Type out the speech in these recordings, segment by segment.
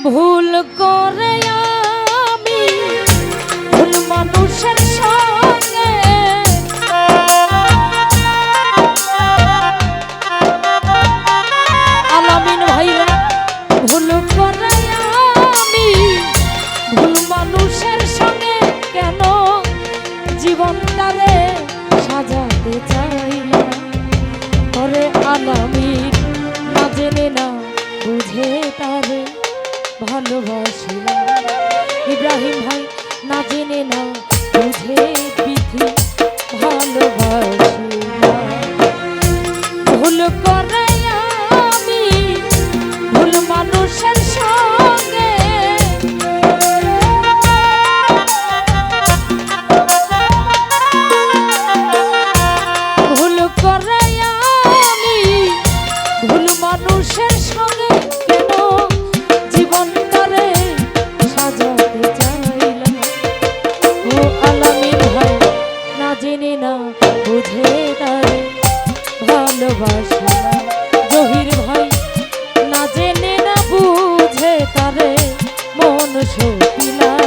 ভুল করে আমি ভুল মানুষের সঙ্গে আলামিন ভাইরা ভুল করে আমি ভুল মানুষের সঙ্গে কেন জীবনটারে সাজাতে চাইলাম করে আলামিন না জেনে না বুঝে তারে ভালোবাসিলাম ইব্রাহিম ভাই না জেনে না বুঝে বিধি ভালোবাসিলাম ভুল করে আমি ভুল মানুষের সঙ্গে ভুল করে আমি ভুল মানুষের সঙ্গে কেন জীবনটারে সাজাতে চাইলাম ও আলামিন ভাই না জেনে না বুঝে তারে ভালোবাসিলাম জহির ভাই না জেনে না বুঝে তারে মন সপিলাম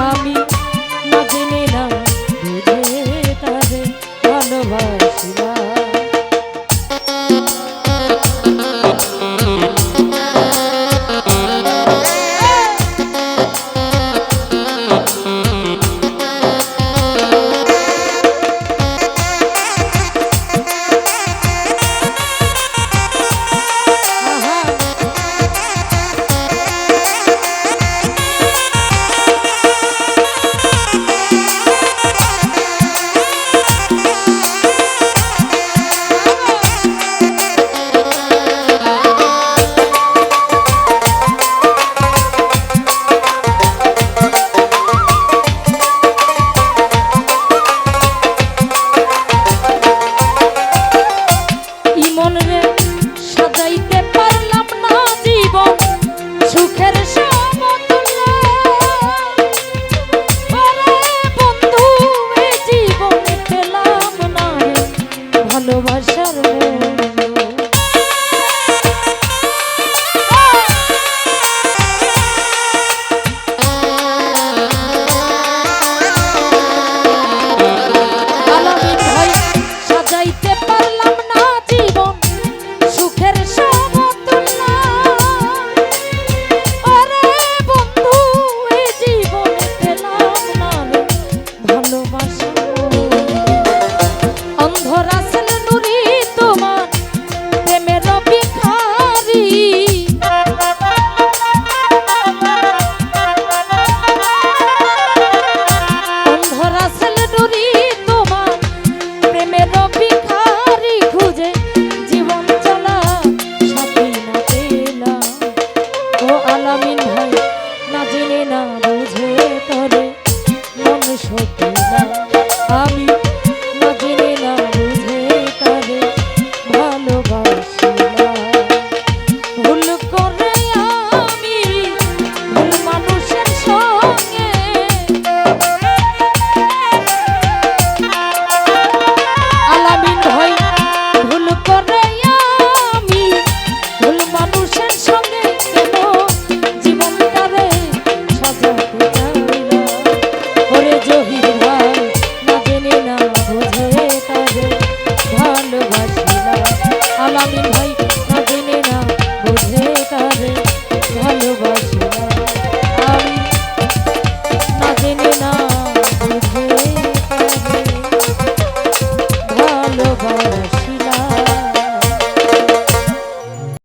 আমি না জেনে না বুঝে তারে ভালোবাসিলাম ভালোবাসার ভাই না জেনে না বুঝে তরে মন সতে না আমি না জেনে না